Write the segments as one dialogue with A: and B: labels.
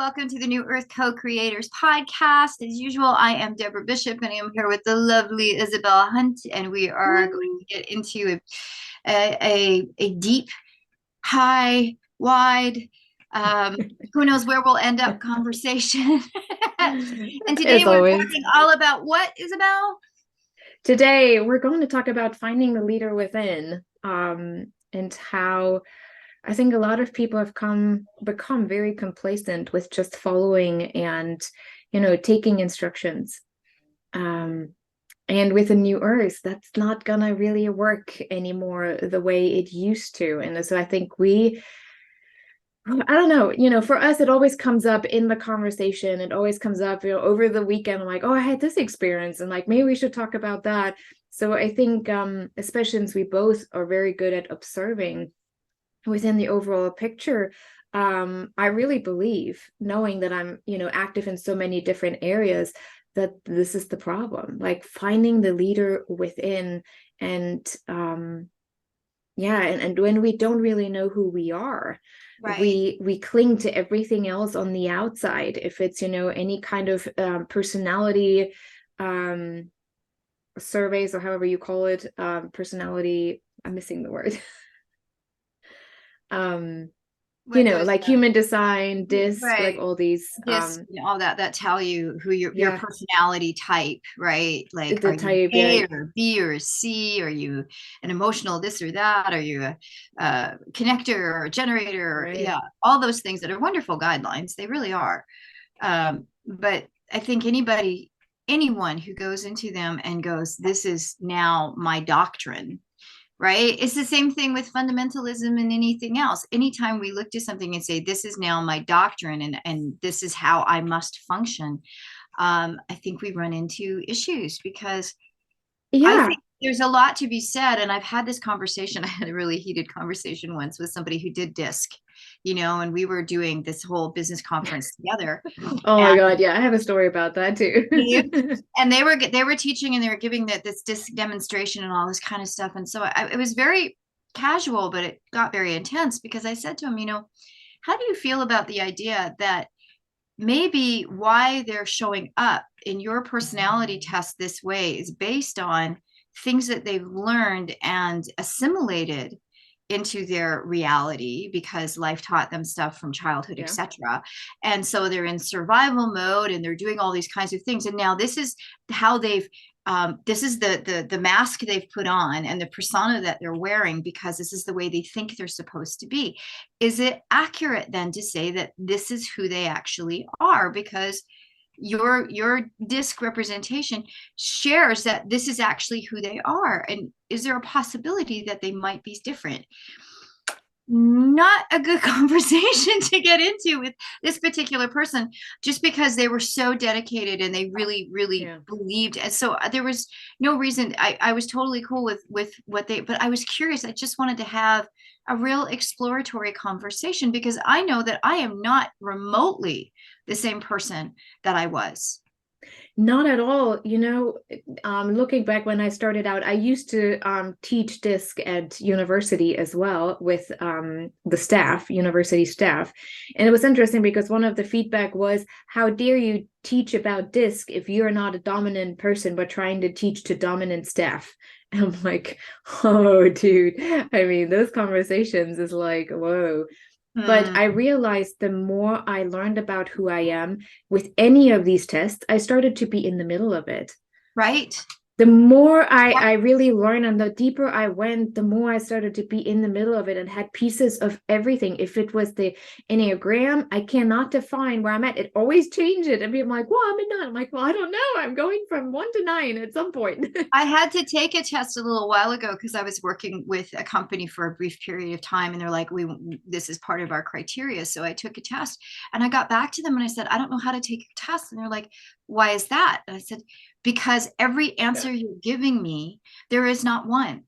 A: welcome to the New Earth Co-Creators podcast. As usual, I am Deborah Bishop, and I am here with the lovely Isabel Hunt, and we are going
B: Woo.
A: to get into a deep, high, wide, who knows where we'll end up conversation. And today
B: As
A: we're
B: always,
A: talking all about what, Isabel?
B: today we're going to talk about finding the leader within, and how I think a lot of people have become very complacent with just following and, taking instructions. Um, and with the new earth, that's not gonna really work anymore the way it used to. And so I think I don't know, for us, it always comes up in the conversation. It always comes up, over the weekend. I'm like, oh, I had this experience, and like, maybe we should talk about that. So I think, especially since we both are very good at observing within the overall picture, I really believe, knowing that I'm, active in so many different areas, that this is the problem, like finding the leader within. And yeah, and when we don't really know who we are,
A: Right.
B: we cling to everything else on the outside. If it's, any kind of personality um surveys, or however you call it, personality, I'm missing the word. um
A: What those,
B: like human design, disc, like
A: right.
B: all these,
A: This, all that tell you who your
B: yeah,
A: personality type, right? Like,
B: the
A: are you
B: type, yeah,
A: A or B or C? Are you an emotional this or that? Are you a connector or a generator?
B: right.
A: Yeah, all those things that are wonderful guidelines. They really are. But I think anyone who goes into them and goes, "This is now my doctrine," right? It's the same thing with fundamentalism and anything else. Anytime we look to something and say, this is now my doctrine, and this is how I must function, I think we run into issues because I
B: Yeah.
A: think there's a lot to be said. And I've had this conversation. I had a really heated conversation once with somebody who did disc, and we were doing this whole business conference together.
B: Oh my
A: And
B: God, yeah, I have a story about that too.
A: and they were teaching, and they were giving this disc demonstration and all this kind of stuff. And so it was very casual, but it got very intense because I said to him, how do you feel about the idea that maybe why they're showing up in your personality test this way is based on things that they've learned and assimilated into their reality because life taught them stuff from childhood,
B: Yeah.
A: etc. And so they're in survival mode and they're doing all these kinds of things, and now this is how they've this is the mask they've put on and the persona that they're wearing because this is the way they think they're supposed to be. Is it accurate then to say that this is who they actually are? Because your disc representation shares that this is actually who they are. And is there a possibility that they might be different? Not a good conversation to get into with this particular person, just because they were so dedicated and they really really
B: Yeah.
A: believed. And so there was no reason. I was totally cool with what they, but I was curious. I just wanted to have a real exploratory conversation because I know that I am not remotely the same person that I was.
B: Not at all. Looking back when I started out, I used to teach disc at university as well with the staff, university staff. And it was interesting because one of the feedback was, how dare you teach about disc if you're not a dominant person, but trying to teach to dominant staff? And I'm like, oh, dude. I mean, those conversations is like, whoa. But I
A: Hmm.
B: realized the more I learned about who I am with any of these tests, I started to be in the middle of it.
A: Right.
B: The more I really learned and the deeper I went, the more I started to be in the middle of it and had pieces of everything. If it was the Enneagram, I cannot define where I'm at. It always changes. And people are like, well, I'm a 9. I'm like, well, I don't know. I'm going from 1 to 9 at some point.
A: I had to take a test a little while ago because I was working with a company for a brief period of time, and they're like, "We this is part of our criteria." So I took a test, and I got back to them and I said, "I don't know how to take a test." And they're like, "Why is that?" And I said, "Because every
B: Yeah.
A: answer you're giving me, there is not one."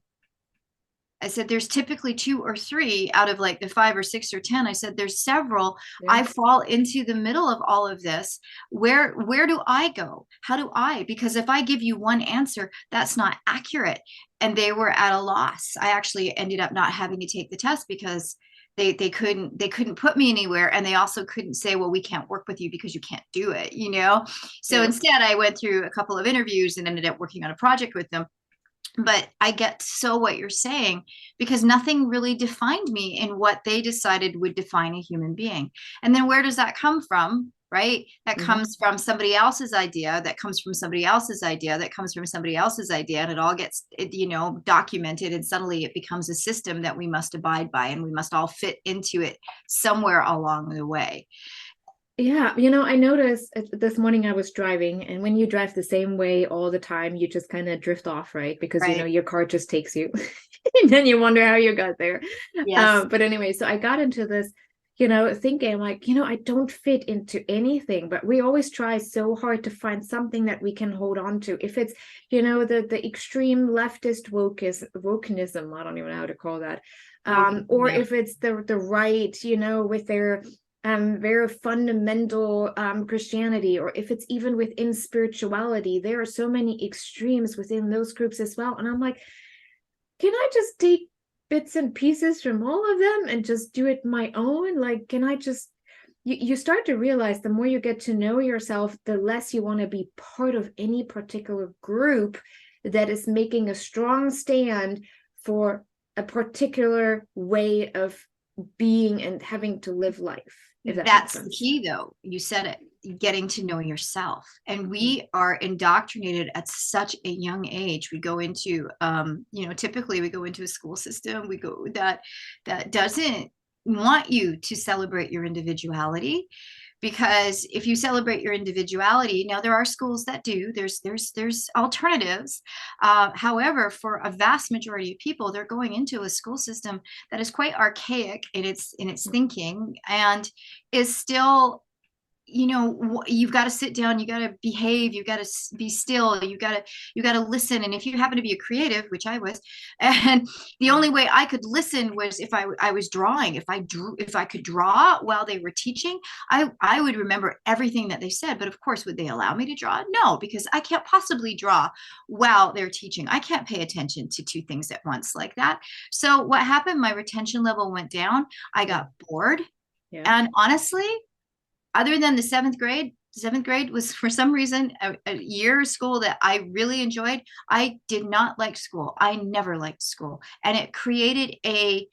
A: I said, there's typically two or three out of like the five or six or 10. I said, there's several.
B: Yeah.
A: I fall into the middle of all of this. Where do I go? How do I? Because if I give you one answer, that's not accurate. And they were at a loss. I actually ended up not having to take the test because they couldn't put me anywhere, and they also couldn't say, well, we can't work with you because you can't do it, you know. So
B: Yeah.
A: instead I went through a couple of interviews and ended up working on a project with them. But I get so what you're saying, because nothing really defined me in what they decided would define a human being. And then where does that come from? Right? That
B: Hmm.
A: comes from somebody else's idea, that comes from somebody else's idea, that comes from somebody else's idea, and it all gets, you know, documented, and suddenly it becomes a system that we must abide by, and we must all fit into it somewhere along the way.
B: Yeah, you know, I noticed this morning I was driving, and when you drive the same way all the time, you just kind of drift off, right? Because, you know,
A: Right?
B: your car just takes you, and then you wonder how you got there.
A: Yes.
B: But anyway, so I got into this, you know, thinking like, you know, I don't fit into anything, but we always try so hard to find something that we can hold on to. If it's, you know, the extreme leftist wokenism, I don't even know how to call that,
A: Okay.
B: or
A: Yeah.
B: if it's the right, you know, with their very fundamental Christianity, or if it's even within spirituality, there are so many extremes within those groups as well. And I'm like, can I just take bits and pieces from all of them and just do it my own? Like, can I just, you start to realize the more you get to know yourself, the less you want to be part of any particular group that is making a strong stand for a particular way of being and having to live life, if that makes
A: That's the
B: sense.
A: key, though. You said it, getting to know yourself. And
B: Mm.
A: we are indoctrinated at such a young age. We go into, you know, typically we go into a school system, we go that doesn't want you to celebrate your individuality. Because if you celebrate your individuality, now there are schools that do, there's alternatives. However, for a vast majority of people, they're going into a school system that is quite archaic in its thinking, and is still, you know, you've got to sit down, you got to behave, you got to be still, you got to listen. And if you happen to be a creative, which I was, and the only way I could listen was if I was drawing. If I could draw while they were teaching, I would remember everything that they said. But of course, would they allow me to draw? No, because I can't possibly draw while they're teaching. I can't pay attention to two things at once like that. So what happened, my retention level went down, I
B: Yeah.
A: got bored.
B: Yeah.
A: And honestly, other than the seventh grade was for some reason a year of school that I really enjoyed. I did not like school. I never liked school. And it created a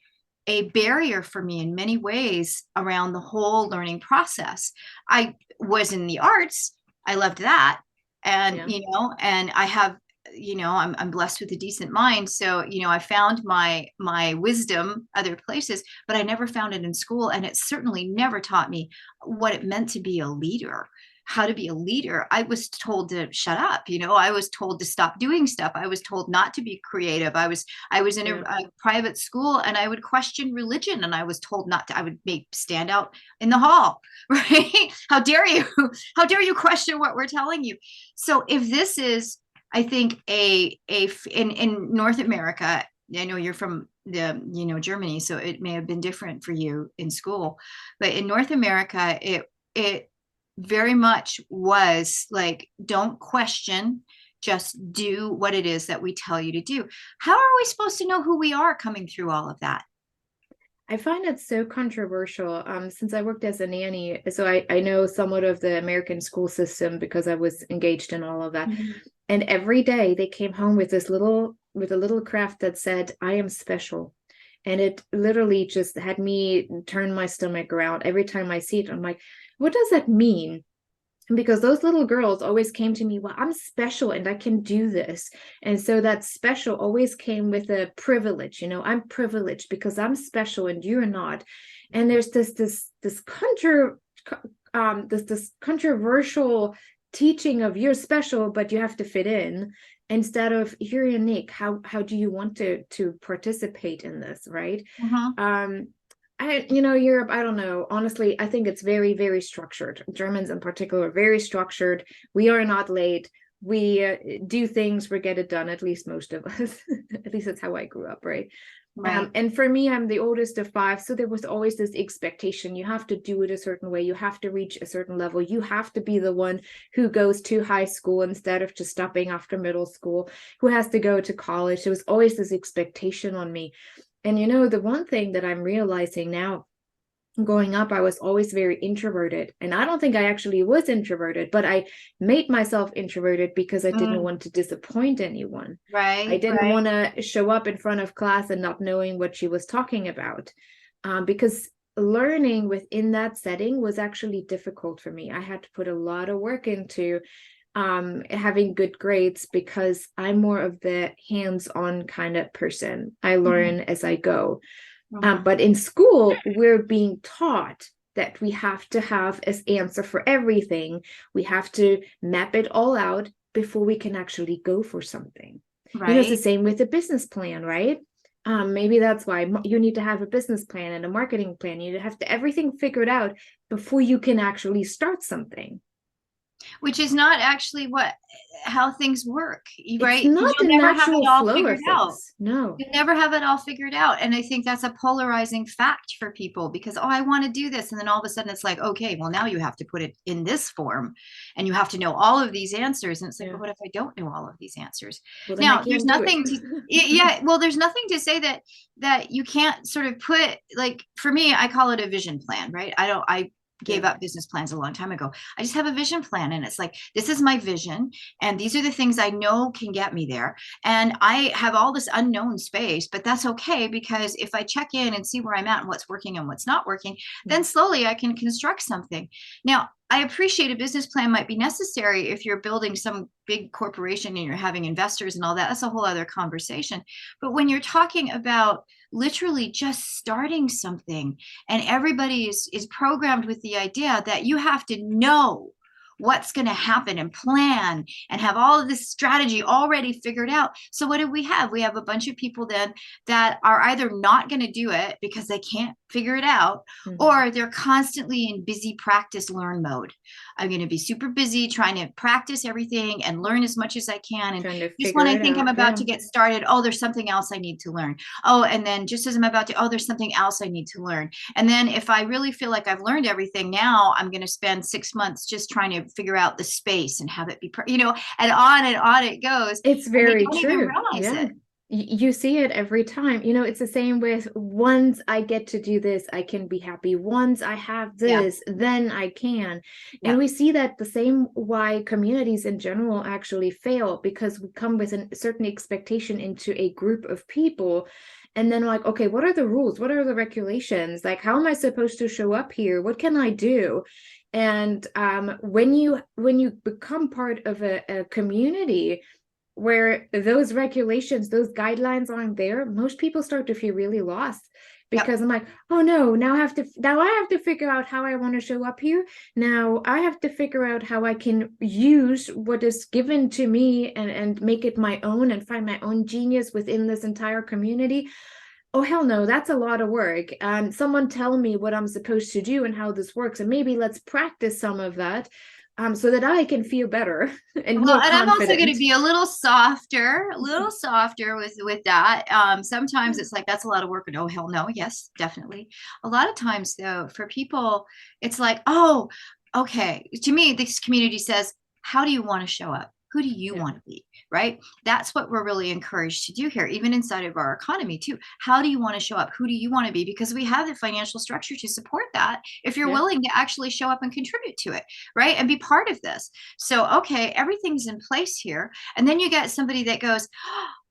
A: barrier for me in many ways around the whole learning process. I was in the arts. I loved that. And,
B: Yeah.
A: you know, and I have, you know, I'm blessed with a decent mind. So, you know, I found my wisdom other places, but I never found it in school. And it certainly never taught me what it meant to be a leader, how to be a leader. I was told to shut up, you know, I was told to stop doing stuff. I was told not to be creative. I was in
B: Yeah.
A: a private school, and I would question religion, and I was told not to. I would make stand out in the hall, right? How dare you? How dare you question what we're telling you? So if this is, I think, in North America, I know you're from the, you know, Germany, so it may have been different for you in school, but in North America, it very much was like, don't question, just do what it is that we tell you to do. How are we supposed to know who we are coming through all of that?
B: I find it so controversial. Since I worked as a nanny, so I know somewhat of the American school system because I was engaged in all of that.
A: Mhm.
B: And every day they came home with a little craft that said, "I am special." And it literally just had me turn my stomach around every time I see it. I'm like, what does that mean? Because those little girls always came to me, well, I'm special and I can do this. And so that special always came with a privilege, you know, I'm privileged because I'm special and you're not. And there's this controversial teaching of you're special but you have to fit in, instead of you're unique, how do you want to participate in this, right?
A: Mhm.
B: You know, Europe, I don't know. Honestly, I think it's very, very structured. Germans in particular, very structured. We are not late. We do things, we get it done, at least most of us. At least that's how I grew up, right?
A: Right.
B: And for me, I'm the oldest of five. So there was always this expectation. You have to do it a certain way. You have to reach a certain level. You have to be the one who goes to high school instead of just stopping after middle school, who has to go to college. There was always this expectation on me. And you know, the one thing that I'm realizing now, growing up, I was always very introverted. And I don't think I actually was introverted, but I made myself introverted because I didn't
A: Mm,
B: want to disappoint anyone. I
A: right,
B: didn't
A: right.
B: want to show up in front of class and not knowing what she was talking about. Because learning within that setting was actually difficult for me. I had to put a lot of work into having good grades because I'm more of the hands-on kind of person. I
A: Mhm,
B: learn as I go.
A: mhm.
B: But in school, we're being taught that we have to have an answer for everything. We have to map it all out before we can actually go for something. You know, it's the
A: Right.
B: same with a business plan, right? Maybe that's why you need to have a business plan and a marketing plan. You have to everything figured out before you can actually start something.
A: Which is not actually what how things work,
B: It's
A: right? Because
B: not the
A: you'll never have
B: natural
A: it all
B: flow
A: figured
B: of
A: out.
B: things. No.
A: You never have it all figured out. And I think that's a polarizing fact for people because, oh, I want to do this. And then all of a sudden it's like, okay, well, now you have to put it in this form and you have to know all of these answers. And it's like,
B: Yeah.
A: but what if I don't know all of these answers?
B: Well, then I
A: Now, there's
B: can't do it.
A: nothing to, yeah, well, there's nothing to say that you can't sort of put, like, for me, I call it a vision plan, right? I
B: Yeah.
A: gave up business plans a long time ago. I just have a vision plan and it's like, this is my vision and these are the things I know can get me there. And I have all this unknown space, but that's okay because if I check in and see where I'm at and what's working and what's not working, then slowly I can construct something. Now, I appreciate a business plan might be necessary if you're building some big corporation and you're having investors and all that. That's a whole other conversation. But when you're talking about literally just starting something and everybody is programmed with the idea that you have to know what's going to happen and plan and have all of this strategy already figured out. So what do we have? We have a bunch of people then that are either not going to do it because they can't figure it out,
B: Mm-hmm.
A: or they're constantly in busy practice learn mode. I'm going to be super busy trying to practice everything and learn as much as I can. And
B: Trying to
A: just when
B: figure
A: I
B: it
A: think I'm
B: out.
A: about
B: Yeah.
A: to get started, oh, there's something else I need to learn. Oh, and then just as I'm about to, oh, there's something else I need to learn. And then if I really feel like I've learned everything, now I'm going to spend 6 months just trying to figure out the space and have it be, and on it goes.
B: It's
A: And they
B: very
A: don't even
B: true.
A: realize
B: Yeah.
A: it.
B: You see it every time. You know, it's the same with once I get to do this, I can be happy. Once I have
A: Yeah.
B: this, then I can. And
A: Yeah.
B: we see that the same why communities in general actually fail because we come with a certain expectation into a group of people. And then like, okay, what are the rules? What are the regulations? Like, how am I supposed to show up here? What can I do? And when you become part of a community where those regulations, those guidelines aren't there, most people start to feel really lost
A: Yep.
B: because I'm like, oh no, now I have to figure out how I want to show up here. Now I have to figure out how I can use what is given to me and make it my own and find my own genius within this entire community. Oh hell no, that's a lot of work. And someone tell me what I'm supposed to do and how this works, and maybe let's practice some of that, so that I can feel better and
A: Well,
B: more
A: and I'm also going to
B: confident.
A: be a little softer with that. Sometimes it's like that's a lot of work, and oh hell no, yes, definitely. A lot of times though, for people, it's like, oh, okay. To me, this community says, how do you want to show up? Who do you
B: Yeah,
A: want to be? Right? That's what we're really encouraged to do here, even inside of our economy too. How do you want to show up? Who do you want to be? Because we have the financial structure to support that if you're
B: yeah.
A: willing to actually show up and contribute to it, right? And be part of this. So, okay, everything's in place here. And then you get somebody that goes,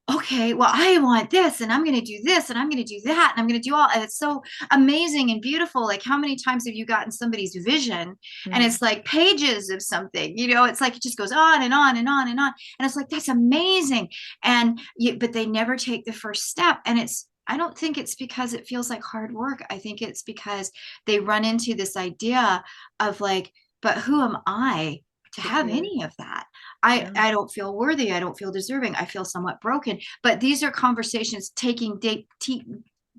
A: okay, well, I want this and I'm going to do this and I'm going to do that and I'm going to do all, and it's so amazing and beautiful. Like, how many times have you gotten somebody's vision and
B: Mm.
A: it's like pages of something, it's like it just goes on and on and on and on. And it's like, that's amazing. But they never take the first step. And I don't think it's because it feels like hard work. I think it's because they run into this idea of like, but who am I to
B: To
A: have
B: care.
A: any of that? I,
B: Yeah.
A: I don't feel worthy. I don't feel deserving. I feel somewhat broken. But these are conversations taking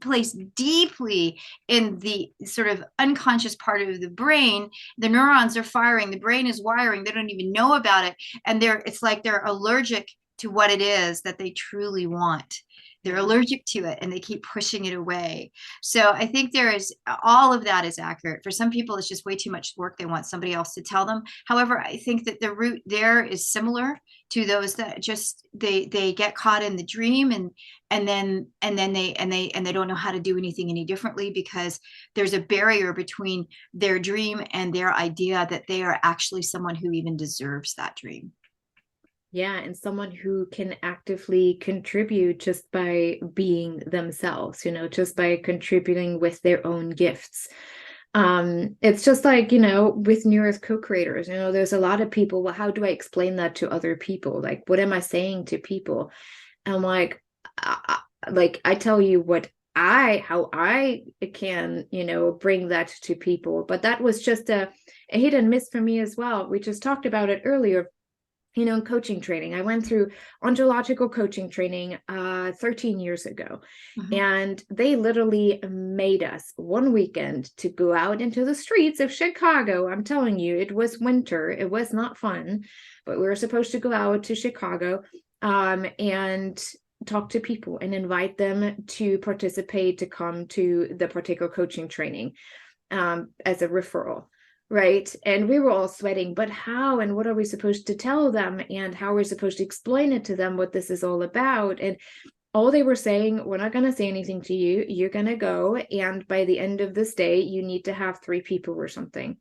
A: place deeply in the sort of unconscious part of the brain. The neurons are firing. The brain is wiring. They don't even know about it. And it's like they're allergic to what it is that they truly want. they're allergic to it and they keep pushing it away. So I think there is all of that is accurate. For some people, it's just way too much work. They want somebody else to tell them. However, I think that the root there is similar to those that just they get caught in the dream and they don't know how to do anything any differently because there's a barrier between their dream and their idea that they are actually someone who even deserves that dream.
B: Yeah, and someone who can actively contribute just by being themselves, just by contributing with their own gifts. It's just like, with New Earth co-creators, there's a lot of people, well, how do I explain that to other people? Like, what am I saying to people? And I'm like, I tell you how I can, bring that to people. But that was just a hit and miss for me as well. We just talked about it earlier. Coaching training. I went through ontological coaching training 13 years ago. Mm-hmm. And they literally made us one weekend to go out into the streets of Chicago. I'm telling you, it was winter. It was not fun, but we were supposed to go out to Chicago and talk to people and invite them to participate, to come to the particular coaching training as a referral. Right. And we were all sweating, but how and what are we supposed to tell them and how are we supposed to explain it to them what this is all about? And all they were saying, we're not going to say anything to you. You're going to go. And by the end of this day, you need to have 3 people or something.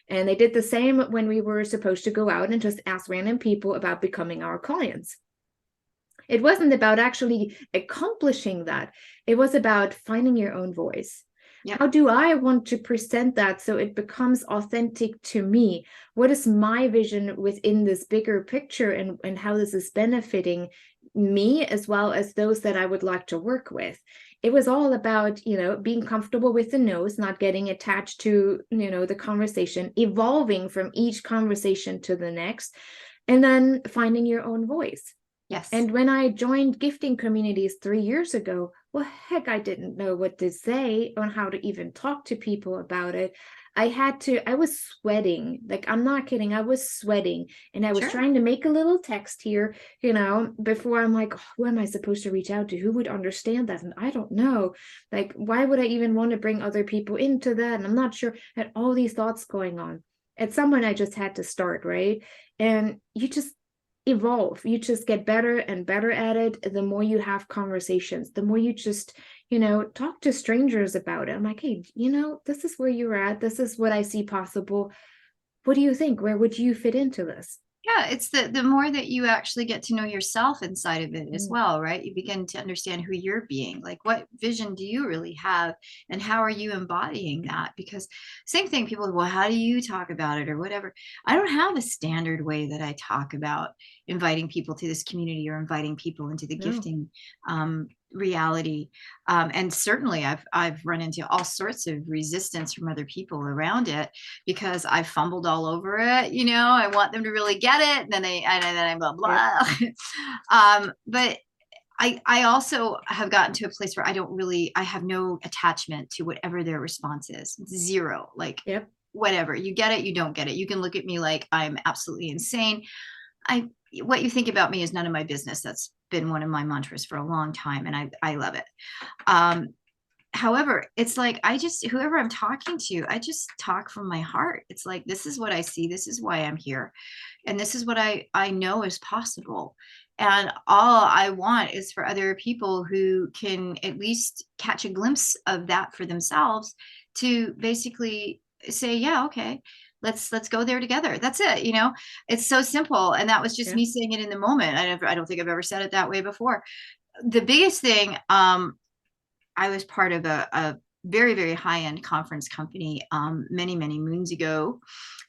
B: And they did the same when we were supposed to go out and just ask random people about becoming our clients. It wasn't about actually accomplishing that. It was about finding your own voice. Yep. How do I want to present that so it becomes authentic to me? What is my vision within this bigger picture and how this is benefiting me as well as those that I would like to work with? It was all about, being comfortable with the no's, not getting attached to, the conversation, evolving from each conversation to the next, and then finding your own voice.
A: Yes.
B: And when I joined gifting communities 3 years ago, well, heck, I didn't know what to say on how to even talk to people about it. I was sweating. Like, I'm not kidding. I was sweating and I was trying to make a little text here, before I'm like, who am I supposed to reach out to? Who would understand that? And I don't know. Like, why would I even want to bring other people into that? And I'm not sure. I had all these thoughts going on. At some point, I just had to start, right? And you just evolve. You just get better and better at it. The more you have conversations, the more you just, talk to strangers about it. I'm like, hey, this is where you're at. This is what I see possible. What do you think? Where would you fit into this?
A: Yeah, it's the more that you actually get to know yourself inside of it as well, right? You begin to understand who you're being, like what vision do you really have and how are you embodying that? Because same thing, people, well, how do you talk about it or whatever? I don't have a standard way that I talk about inviting people to this community or inviting people into the gifting reality. And certainly I've run into all sorts of resistance from other people around it because I fumbled all over it. I want them to really get it. And then I blah, blah. Yep. But I also have gotten to a place where I have no attachment to whatever their response is. Zero. Like, yep. Whatever, you get it, you don't get it. You can look at me like I'm absolutely insane. What you think about me is none of my business. That's been one of my mantras for a long time, and I love it. However, it's like whoever I'm talking to, I just talk from my heart. It's like, this is what I see, this is why I'm here, and this is what I know is possible. And all I want is for other people who can at least catch a glimpse of that for themselves to basically say, yeah, okay, let's go there together. That's it. It's so simple. And that was just me saying it in the moment. I don't think I've ever said it that way before. The biggest thing, I was part of a very, very high-end conference company many, many moons ago.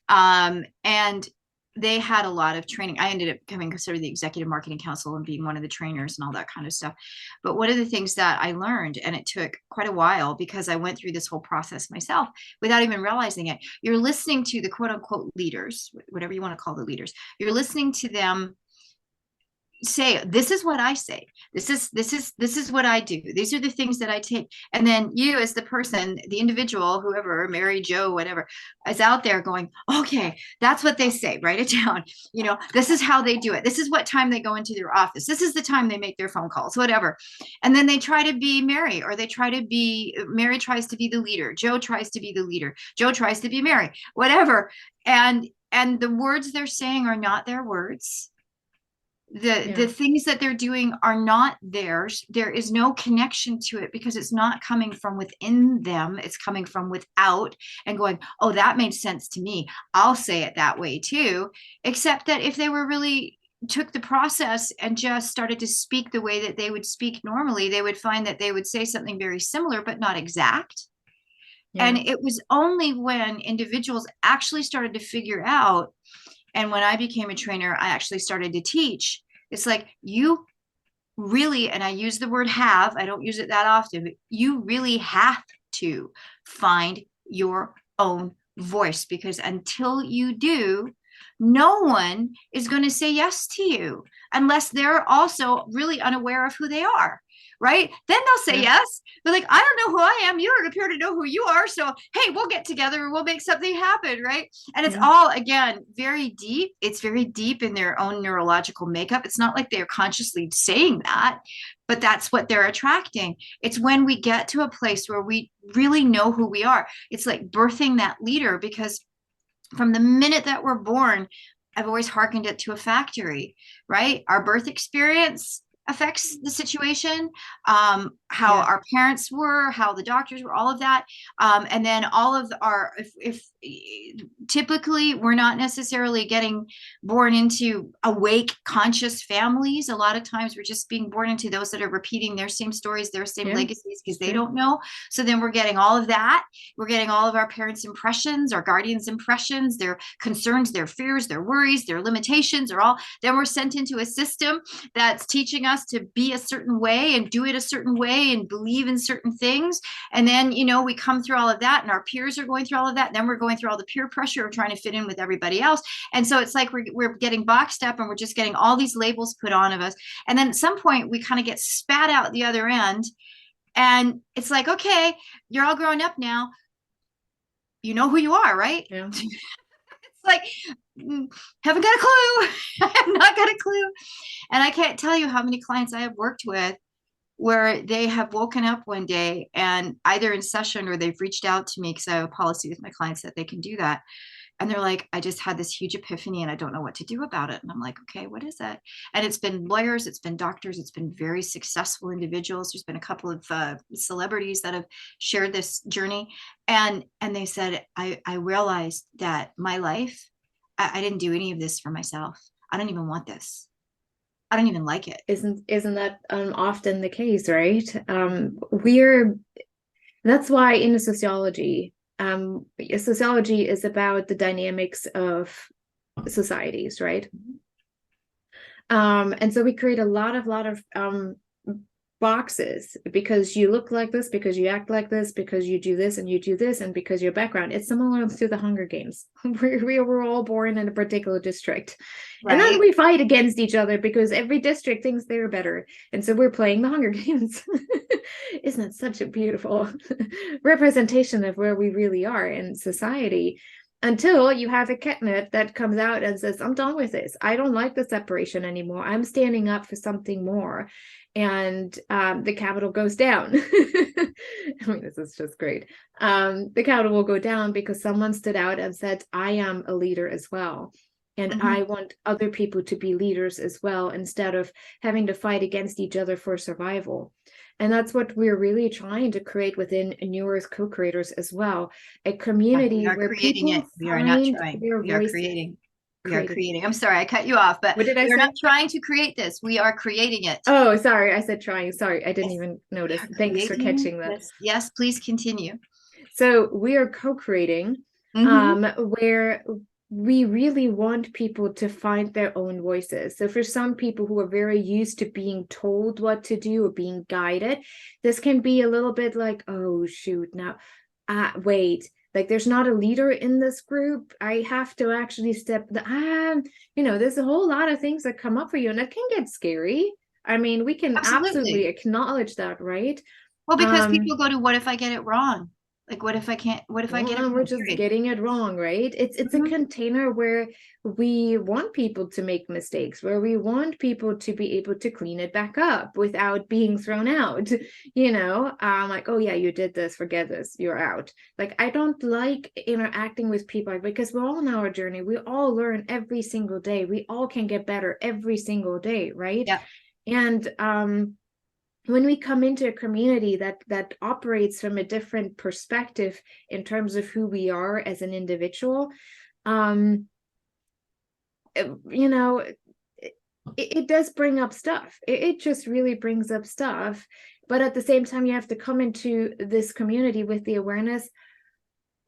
A: And they had a lot of training. I ended up becoming sort of the executive marketing council and being one of the trainers and all that kind of stuff. But one of the things that I learned, and it took quite a while because I went through this whole process myself without even realizing it, you're listening to the quote unquote leaders, whatever you want to call the leaders. You're listening to them say, this is what I say. This is what I do. These are the things that I take. And then you as the person, the individual, whoever, Mary, Joe, whatever, is out there going, okay, that's what they say. Write it down. This is how they do it. This is what time they go into their office. This is the time they make their phone calls, whatever. And then they try to be Mary, or Mary tries to be the leader. Joe tries to be the leader. Joe tries to be Mary, whatever. And the words they're saying are not their words. The things that they're doing are not theirs. There is no connection to it because it's not coming from within them. It's coming from without and going, oh, that made sense to me. I'll say it that way too. Except that if they were really took the process and just started to speak the way that they would speak normally, they would find that they would say something very similar, but not exact. And it was only when individuals actually started to figure out, and when I became a trainer, I actually started to teach. It's like, you really, and I use the word have, I don't use it that often, but you really have to find your own voice, because until you do, no one is going to say yes to you unless they're also really unaware of who they are. Right? Then they'll say yes. They're like, I don't know who I am. You don't appear to know who you are. So, hey, we'll get together and we'll make something happen. Right? And it's all, again, very deep. It's very deep in their own neurological makeup. It's not like they're consciously saying that, but that's what they're attracting. It's when we get to a place where we really know who we are. It's like birthing that leader, because from the minute that we're born, I've always hearkened it to a factory, right? Our birth experience affects the situation, how our parents were, how the doctors were, all of that. And then all of our, if typically we're not necessarily getting born into awake, conscious families. A lot of times we're just being born into those that are repeating their same stories, their same legacies, because they don't know. So then we're getting all of that. We're getting all of our parents' impressions, our guardians' impressions, their concerns, their fears, their worries, their limitations are all, then we're sent into a system that's teaching us to be a certain way and do it a certain way and believe in certain things. And then, we come through all of that, and our peers are going through all of that. Then we're going through all the peer pressure of trying to fit in with everybody else. And so it's like we're getting boxed up, and we're just getting all these labels put on of us. And then at some point we kind of get spat out the other end. And it's like, okay, you're all grown up now. You know who you are, right?
B: Yeah.
A: It's like, haven't got a clue. I have not got a clue. And I can't tell you how many clients I have worked with where they have woken up one day, and either in session or they've reached out to me, because I have a policy with my clients that they can do that. And they're like, I just had this huge epiphany and I don't know what to do about it. And I'm like, okay, what is that? And it's been lawyers, it's been doctors, it's been very successful individuals. There's been a couple of celebrities that have shared this journey. And they said, I realized that my life, I didn't do any of this for myself. I don't even want this. I don't even like it.
B: Isn't that often the case, right? That's why in sociology is about the dynamics of societies, right? And so we create a lot of boxes, because you look like this, because you act like this, because you do this and you do this, and because your background. It's similar to the Hunger Games. We were all born in a particular district, right? And then we fight against each other because every district thinks they're better, and so we're playing the Hunger Games. Isn't it such a beautiful representation of where we really are in society? Until you have a catnip that comes out and says, I'm done with this. I don't like the separation anymore. I'm standing up for something more. And the capital goes down. I mean, this is just great. The capital will go down because someone stood out and said, I am a leader as well. And I want other people to be leaders as well, instead of having to fight against each other for survival. And that's what we're really trying to create within New Earth Co-Creators as well. A community where people
A: it. We are not trying. We are creating. We are creating. I'm sorry, I cut you off, but
B: what did I say?
A: We're not trying to create this. We are creating it.
B: Oh, sorry. I said trying. Sorry, I didn't even notice. Thanks for catching that.
A: Yes, please continue.
B: So we are co-creating, where we really want people to find their own voices. So for some people who are very used to being told what to do or being guided, this can be a little bit like, oh, shoot, now, wait, Like there's not a leader in this group. I have to actually there's a whole lot of things that come up for you, and it can get scary. I mean, we can absolutely
A: Absolutely.
B: acknowledge that, right?
A: Well, because
B: Um,
A: people go to, what if I get it wrong? Like, what if I can't, what if I
B: well,
A: get it
B: then we're
A: wrong,
B: just
A: period?
B: getting it wrong, right? It's a
A: Mhm.
B: container where we want people to make mistakes, where we want people to be able to clean it back up without being thrown out. Like, oh yeah, you did this, forget this, you're out. Like, I don't like interacting with people because we're all on our journey. We all learn every single day. We all can get better every single day, right?
A: Yeah.
B: And when we come into a community that operates from a different perspective in terms of who we are as an individual, um you know it does bring up stuff. It just really brings up stuff, but at the same time you have to come into this community with the awareness,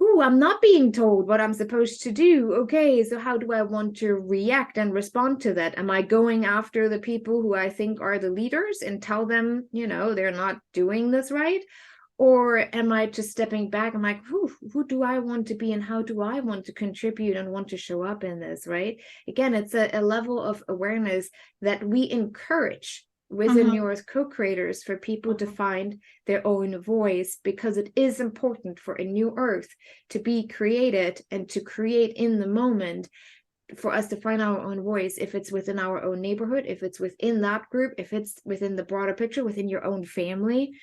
B: ooh, I'm not being told what I'm supposed to do. Okay, so how do I want to react and respond to that? Am I going after the people who I think are the leaders and tell them, they're not doing this right? Or am I just stepping back? I'm like, who do I want to be and how do I want to contribute and want to show up in this, right? Again, it's a level of awareness that we encourage within
A: Hmm.
B: your co-creators for people to
A: Hmm.
B: find their own voice, because it is important for a new earth to be created and to create in the moment, for us to find our own voice, if it's within our own neighborhood, if it's within that group, if it's within the broader picture, within your own family,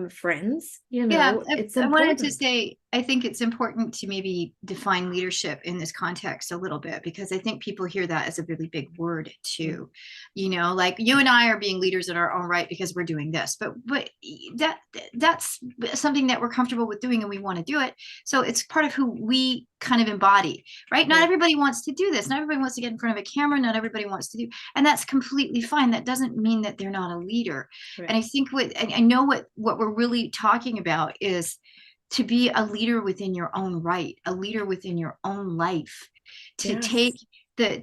B: friends,
A: Yeah,
B: it's
A: I wanted to
B: important.
A: say, I think it's important to maybe define leadership in this context a little bit, because I think people hear that as a really big word too. Like you and I are being leaders in our own right because we're doing this, but that that's something that we're comfortable with doing and we want to do it. So it's part of who we kind of embody, right? Not
B: Yeah,
A: everybody wants to do this. Not everybody wants to get in front of a camera. Not everybody wants to do, and that's completely fine. That doesn't mean that they're not a leader. And
B: right.
A: I think I know what we're really talking about is to be a leader within your own right, a leader within your own life, to
B: Yes.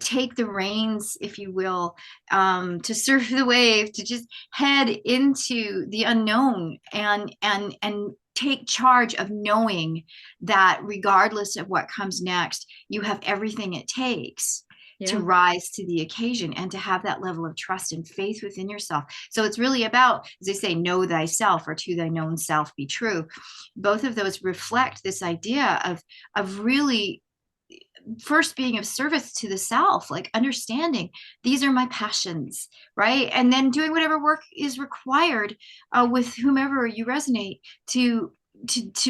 A: take the reins, if you will, to surf the wave, to just head into the unknown and take charge of knowing that regardless of what comes next, you have everything it takes to
B: Yeah.
A: rise to the occasion and to have that level of trust and faith within yourself. So it's really about, as they say, know thyself, or to thy known self be true. Both of those reflect this idea of really first being of service to the self, like understanding these are my passions, right? And then doing whatever work is required with whomever you resonate to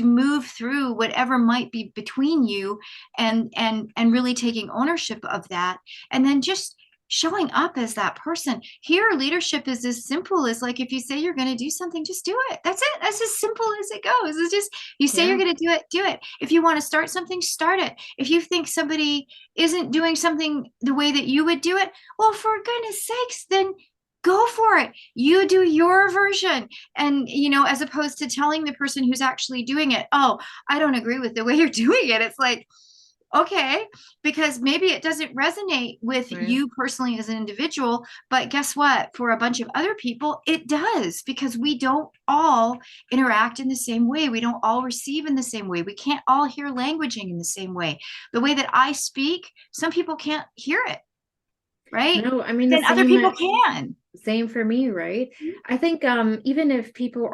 A: move through whatever might be between you, and really taking ownership of that, and then just showing up as that person. Here leadership is as simple as, like, if you say you're going to do something, just do it. That's it. That's as simple as it goes. It's just, you say you're
B: Yeah.
A: going to do it. If you want to start something, start it. If you think somebody isn't doing something the way that you would do it, well, for goodness sakes, then go for it. You do your version. And, as opposed to telling the person who's actually doing it, oh, I don't agree with the way you're doing it. It's like, okay, because maybe it doesn't resonate with
B: Right.
A: you personally as an individual, but guess what? For a bunch of other people, it does, because we don't all interact in the same way. We don't all receive in the same way. We can't all hear languaging in the same way. The way that I speak, some people can't hear it, right?
B: No, I
A: But
B: mean the
A: then other
B: same.
A: people can.
B: Same for me, right? I think even if people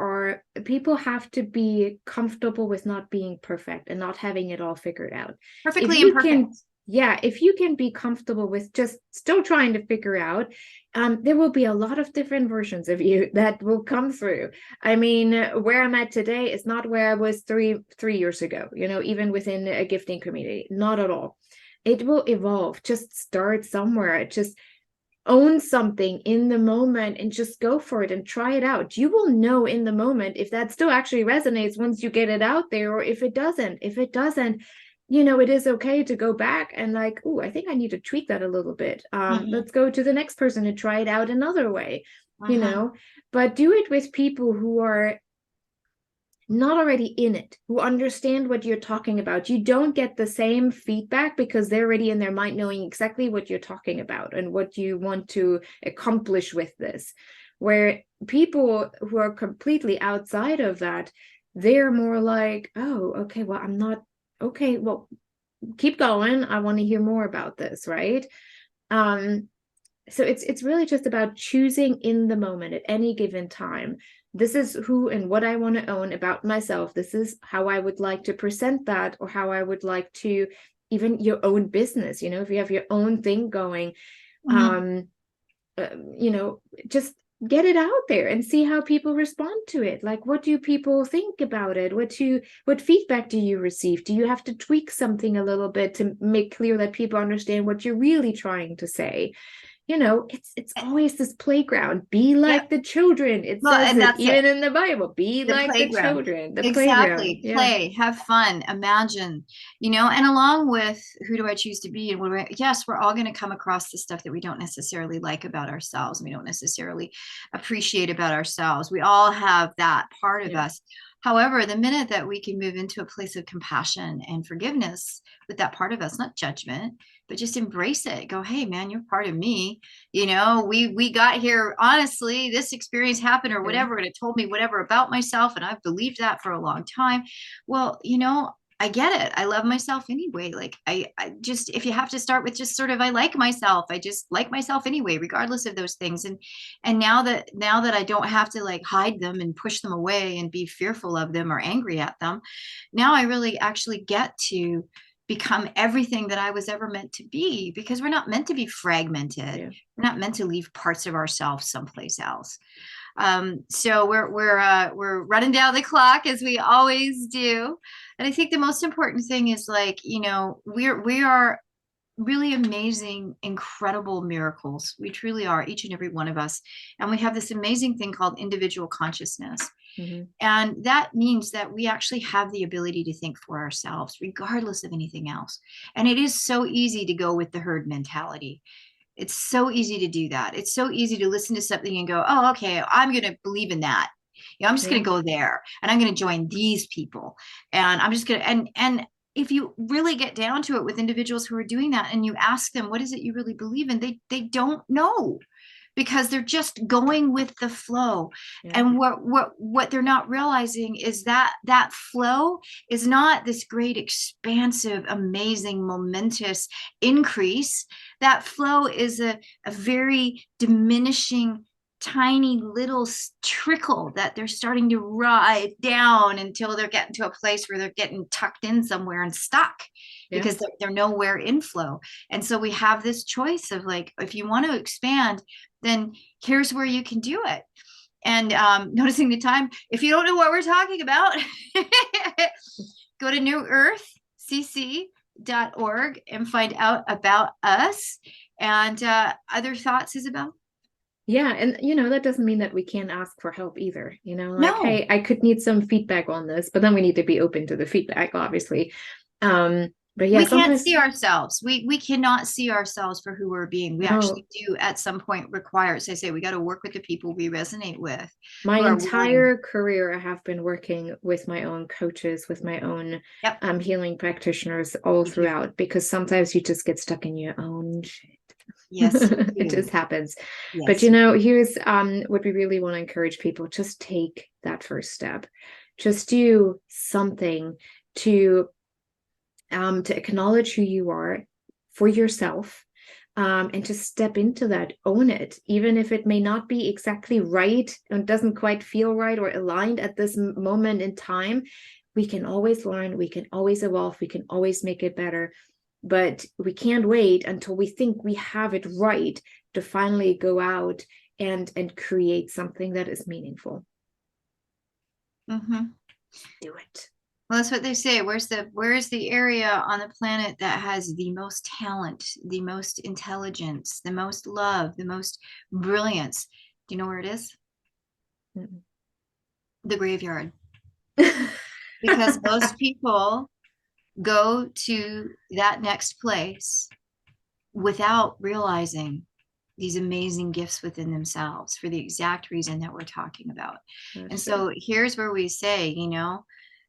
B: have to be comfortable with not being perfect and not having it all figured out. If
A: Perfectly
B: you can,
A: imperfect.
B: yeah, if you can be comfortable with just still trying to figure out, there will be a lot of different versions of you that will come through. I mean, where I'm at today is not where I was three years ago, even within a gifting community, not at all. It will evolve. Just start somewhere. Just own something in the moment and just go for it and try it out. You will know in the moment if that still actually resonates once you get it out there, or if it doesn't. If it doesn't, it is okay to go back and like, oh, I think I need to tweak that a little bit.
A: Mhm,
B: Let's go to the next person and try it out another way, you
A: mhm,
B: know, but do it with people who are not already in it, who understand what you're talking about. You don't get the same feedback because they're already in their mind knowing exactly what you're talking about and what you want to accomplish with this. Where people who are completely outside of that, they're more like, oh, okay, well, I'm not okay, well, keep going. I want to hear more about this, right? Um, so it's really just about choosing in the moment at any given time. This is who and what I want to own about myself. This is how I would like to present that, or how I would like to, even your own business, if you have your own thing going,
A: Mhm.
B: um just get it out there and see how people respond to it. Like, what do people think about it? What feedback do you receive? Do you have to tweak something a little bit to make clear that people understand what you're really trying to say? It's always this playground. Be
A: Yep.
B: like the children. It
A: Well,
B: says
A: and
B: it
A: that's it.
B: even in the Bible. Be
A: The
B: like the
A: playground.
B: children. The playground.
A: Exactly.
B: Yeah.
A: Play, have fun, imagine, and along with who do I choose to be and yes, we're all going to come across the stuff that we don't necessarily like about ourselves. And we don't necessarily appreciate about ourselves. We all have that part of
B: Yeah.
A: us. However, the minute that we can move into a place of compassion and forgiveness with that part of us, not judgment, but just embrace it. Go, hey man, you're part of me. We got here honestly, this experience happened or
B: Yeah.
A: whatever, and it told me whatever about myself, and I've believed that for a long time. Well, I get it. I love myself anyway. Like I just, if you have to start with just sort of, I like myself, I just like myself anyway, regardless of those things. And now that I don't have to like hide them and push them away and be fearful of them or angry at them, now I really actually get to become everything that I was ever meant to be, because we're not meant to be fragmented.
B: Yeah.
A: We're not meant to leave parts of ourselves someplace else. So we're running down the clock as we always do, and I think the most important thing is, like, we are really amazing, incredible miracles. We truly are, each and every one of us, and we have this amazing thing called individual consciousness.
B: Mm-hmm.
A: And that means that we actually have the ability to think for ourselves, regardless of anything else. And it is so easy to go with the herd mentality. It's so easy to do that. It's so easy to listen to something and go, oh, okay, I'm going to believe in that. I'm just going
B: Yeah.
A: to go there, and I'm going to join these people. And I'm just going to, and if you really get down to it with individuals who are doing that and you ask them, what is it you really believe in? They don't know, because they're just going with the flow.
B: Yeah.
A: And what they're not realizing is that that flow is not this great, expansive, amazing, momentous increase. That flow is a very diminishing, tiny little trickle that they're starting to ride down until they're getting to a place where they're getting tucked in somewhere and stuck,
B: Yeah.
A: because they're nowhere in flow. And so we have this choice of, like, if you want to expand, then here's where you can do it. And noticing the time, if you don't know what we're talking about, go to newearthcc.org and find out about us. And other thoughts, Isabel?
B: Yeah, and that doesn't mean that we can't ask for help either. Like,
A: No,
B: hey, I could need some feedback on this, but then we need to be open to the feedback, obviously. But yeah,
A: we can't
B: sometimes
A: see ourselves. We cannot see ourselves for who we're being. We
B: no,
A: actually do at some point require, as I say, we got to work with the people we resonate with,
B: my
A: who are willing.
B: entire career I have been working with my own coaches, with my own
A: Yep,
B: healing practitioners all
A: me too.
B: throughout, because sometimes you just get stuck in your own shit.
A: Yes, you
B: It
A: do.
B: just happens. But
A: Yes.
B: here's what we really want to encourage people: just take that first step. Just do something to acknowledge who you are for yourself, and just step into that, own it, even if it may not be exactly right and doesn't quite feel right or aligned at this moment in time. We can always learn, we can always evolve, we can always make it better, but we can't wait until we think we have it right to finally go out and create something that is meaningful.
A: Mm-hmm.
B: Do it.
A: Well, that's what they say. Where's the area on the planet that has the most talent, the most intelligence, the most love, the most brilliance? Do you know where it is?
B: Mm-mm.
A: The graveyard. Because most people go to that next place without realizing these amazing gifts within themselves, for the exact reason that we're talking about. And
B: That's true.
A: so here's where we say,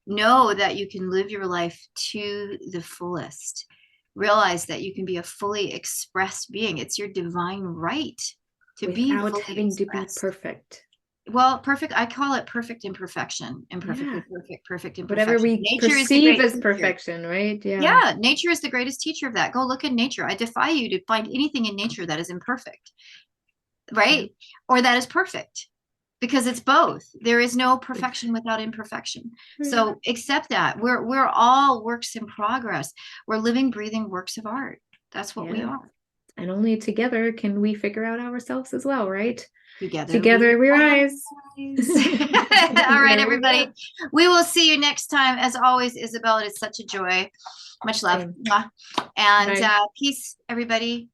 A: know that you can live your life to the fullest. Realize that you can be a fully expressed being. It's your divine right to be
B: Without
A: fully
B: having to be
A: expressed.
B: perfect.
A: Well, perfect. I call it perfect imperfection.
B: Yeah.
A: Imperfectly perfect, perfect
B: Whatever
A: imperfection.
B: we
A: Nature is the
B: perceive
A: great
B: as
A: teacher.
B: perfection, right? Yeah.
A: Yeah, nature is the greatest teacher of that. Go look in nature. I defy you to find anything in nature that is imperfect,
B: Yeah.
A: right? Or that is perfect, because it's both. There is no perfection without imperfection.
B: Right.
A: So accept that. We're all works in progress. We're living, breathing works of art. That's what we
B: Yeah.
A: are.
B: And only together can we figure out ourselves as well, right?
A: Together we
B: Together we rise.
A: rise. All right,
B: There we
A: everybody.
B: go.
A: We will see you next time. As always, Isabel, it is such a joy. Much love.
B: Same.
A: Mwah. And
B: Bye.
A: peace, everybody.